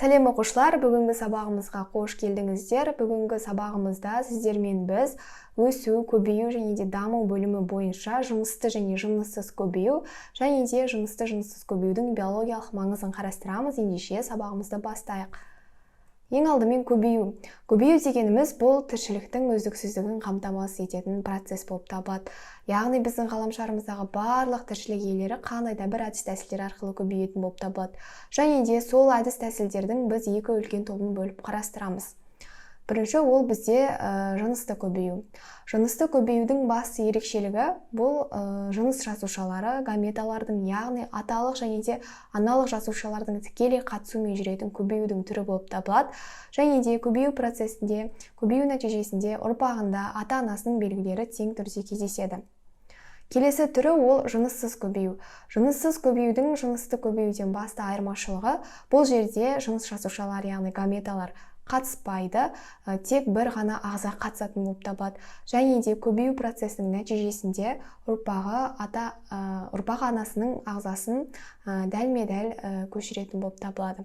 Сәлем оқушылар, бүгінгі сабағымызға қош келдіңіздер. Бүгінгі сабағымызда сіздермен біз өсу, көбею және де даму бөлімі бойынша жынысты және жыныссыз көбею және де жынысты жыныссыз көбеюдің биологиялық маңызын қарастырамыз. Ендеше сабағымызды бастайық. Ең алдымен көбею. Көбею дегеніміз бұл тіршіліктің үздіксіздігін қамтамасыз ететін процесс болып табылады. Яғни біздің ғаламшарымыздағы барлық тіршілік иелері қандай да бір әдіс-тәсілдер арқылы көбейетін болып табылады. Және де сол әдіс-тәсілдердің біз екі үлкен тобын бөліп қарастырамыз. Бірінші ол бізде жынысты көбею. Жынысты көбеюдің басты ерекшелігі бұл жыныс жасушалары гаметалардың, яғни аталық және де аналық жасушалардың тікелей қатысуымен жүретін көбеюдің түрі болып табылады. Және де көбею процесінде, көбею нәтижесінде ұрпағында ата-анасының белгілері тең түрде кездеседі. Келесі түрі ол жыныссыз көбею. Жыныссыз көбеюдің жынысты көбеюден басты айырмашылығы бұл жерде жыныс жасушалары, яғни гаметалар қатыспайды, тек бір ғана ағза қатысатын болып табылады. Және де көбею процесінің нәтижесінде ұрпағы анасының ағзасын дәлме-дәл көшіретін болып табылады.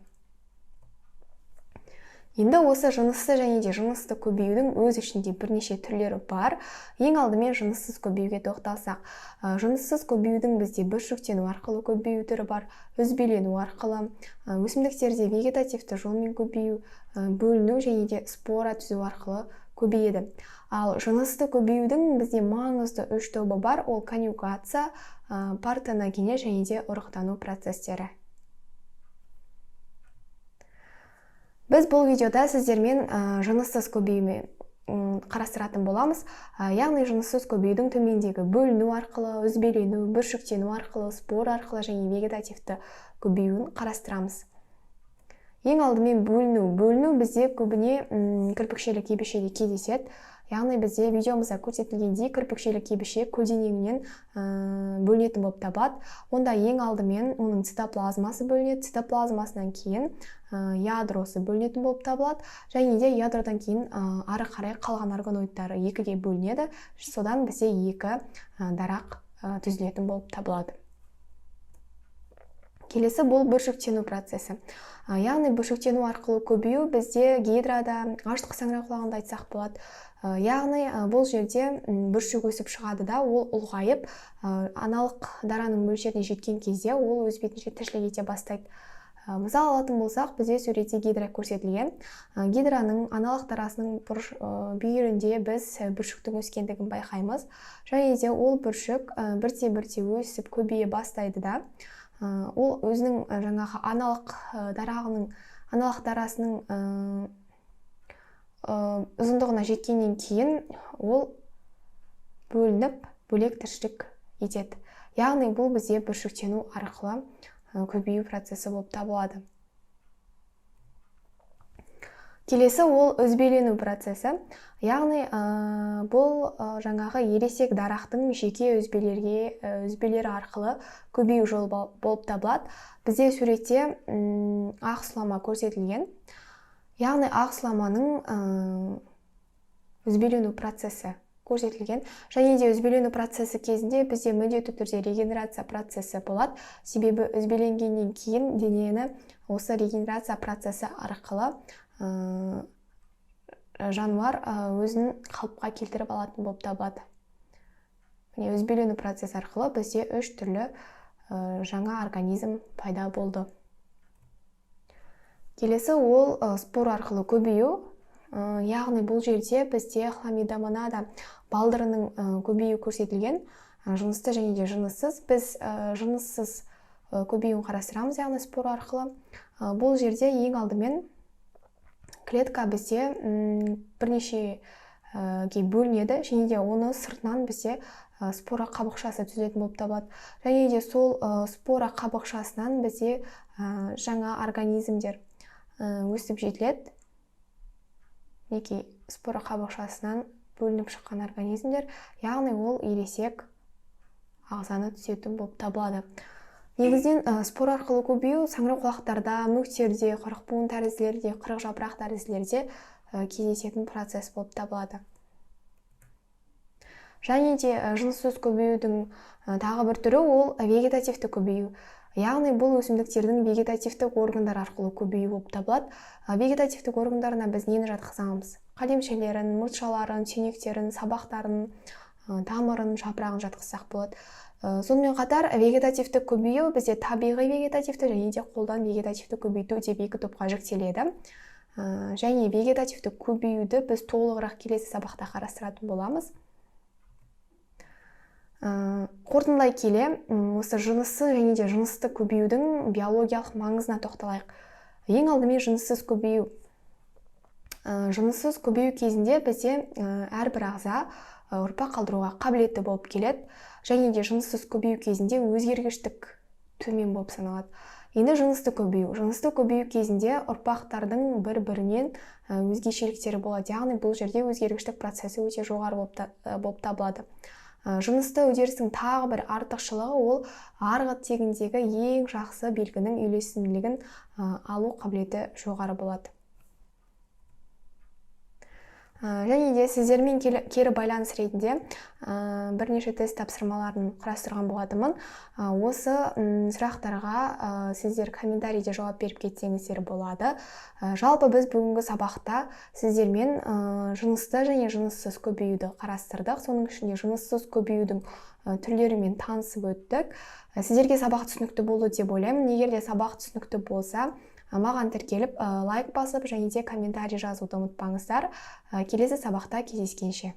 Енді осы жынысты және де жынысты көбеюдің өз ішінде бірнеше түрлері бар. Ең алдымен жыныссыз көбеюге тоқталсақ. Жыныссыз көбеюдің бізде бүршіктену арқылы көбею түрі бар, үзбелену арқылы, өсімдіктерде вегетативті жолмен көбею, бөліну және де спора түзу арқылы көбейеді. Ал жынысты көбеюдің бізде маңызды үш тобы бар, ол конъюгация, партеногения және де ұрықтану процестері. Біз бұл видеода сіздермен жыныссыз көбеюмен қарастыратын боламыз. Яғни жыныссыз көбеюдің төмендегі бөліну арқылы, үзбелену, бүршіктену арқылы, спор арқылы және вегетативті көбеюін қарастырамыз. Ең алдымен бөліну. Бөліну бізде көбіне кірпікшелі кебешеде кездеседі. Яғни бізде видеомызда көрсетілгендей кірпікшелі кебеше көлденеңінен бөлінетін болып табылады. Онда ең алдымен оның цитоплазмасы бөлінеді, цитоплазмасынан кейін ядросы бөлінетін болып табылады. Және де ядродан кейін ары қарай қалған органоидтары екіге бөлінеді. Содан бізде екі дарақ түзілетін болып табылады. Келесі бұл бүршіктену процесі. Яғни бүршіктену арқылы көбею бізде гидрада, аштық саңырауқұлағында айтсақ болады. Яғни бұл жерде бүршік өсіп шығады да, ол ұлғайып, аналық дараның мөлшеріне жеткен кезде ол өз бетінше тіршілік ете бастайды. Мысал алатын болсақ, бізде суретте гидра көрсетілген. Гидраның аналық дарасының бүйірінде біз бүршіктің өскендігін байқаймыз. Және де ол бүршік бірте-бірте өсіп көбейе бастайды да. Ол өзінің жаңағы аналық дарасының ұзындығына жеткеннен кейін ол бөлініп бөлек тіршілік етеді. Яғни бұл бізде бүршіктену арқылы көбею процесі болып табылады. Келесі ол үзбелену процесі. Яғни бұл жаңағы ересек дарақтың жеке үзбелері арқылы көбею жолы болып табылады. Бізде суретте ақ сұлама көрсетілген. Яғни ақ сұламаның үзбелену процесі көрсетілген. Және де үзбелену процесі кезінде бізде міндетті түрде регенерация процесі болады. Себебі үзбеленгеннен кейін денені осы регенерация процесі арқылы жануар өзін қалыпқа келтіріп алатын болып табылады. Үзбелену процесі арқылы бізде үш түрлі жаңа организм пайда болды. Келесі ол спор арқылы көбею. Яғни бұл жерде бізде хламидомонада балдырының көбею көрсетілген, жынысты және де жыныссыз. Біз жыныссыз көбеюін қарастырамыз, яғни спор арқылы. Бұл жерде ең алдымен клетка бізде бірнешеге бөлінеді, және де оны сыртынан бізде спора қабықшасы түзетін болып табылады. Және де сол спора қабықшасынан бізде жаңа организмдер өсіп жетіледі. Неке спора қабықшасынан бөлініп шыққан организмдер, яғни ол ересек ағзаны түзетін болып табылады. Негізінен спор арқылы көбею саңырауқұлақтарда, мүктерде, қырықбуын тәрізділерде, қырық жапырақ тәрізділерде кездесетін процесс болып табылады. Және де жыныссыз көбеюдің тағы бір түрі ол вегетативті көбею. Яғни бұл өсімдіктердің вегетативтік органдар арқылы көбеюі болып табылады. Вегетативтік органдарына біз нені жатқызамыз? Қалемшелерін, мұртшаларын, түйнектерін, сабақтарын, тамырын, жапырағын жатқызсақ болады. Сонымен қатар вегетативтік көбею бізде табиғи вегетативті және де қолдан вегетативті көбейту деп екі топқа жіктеледі. Және вегетативтік көбеюді біз толығырақ келесі сабақта қарастыратын боламыз. Қорытындылай келе, осы жыныссыз және де жынысты көбеюдің биологиялық маңызына тоқталайық. Ең алдымен жыныссыз көбею. Жыныссыз көбею кезінде бізде әрбір ағза ұрпақ қалдыруға қабілетті болып келеді, және де жыныссыз көбею кезінде өзгергіштік төмен болып саналады. Енді жынысты көбею кезінде ұрпақтардың бір-бірінен өзгешеліктері болады. Яғни бұл жерде өзгергіштік процесі өте жоғары болып табылады. Жынысты үдерістің тағы бір артықшылығы ол арғы тегіндегі ең жақсы белгінің үйлесімділігін алу қабілеті жоғары болады. Және де сіздермен кері байланыс ретінде бірнеше тест тапсырмаларын құрастырған болатынмын. Осы сұрақтарға сіздер комментарийде жауап беріп кетсеңіздер болады. Жалпы біз бүгінгі сабақта сіздермен жынысты және жыныссыз көбеюді қарастырдық. Соның ішінде жыныссыз көбеюдің түрлерімен танысып өттік. Сіздерге сабақ түсінікті болды деп ойлаймын. Егер де сабақ түсінікті болса, маған тіркеліп лайк басып және де комментарий жазуды ұмытпаңыздар. Келесі сабақта кездескенше.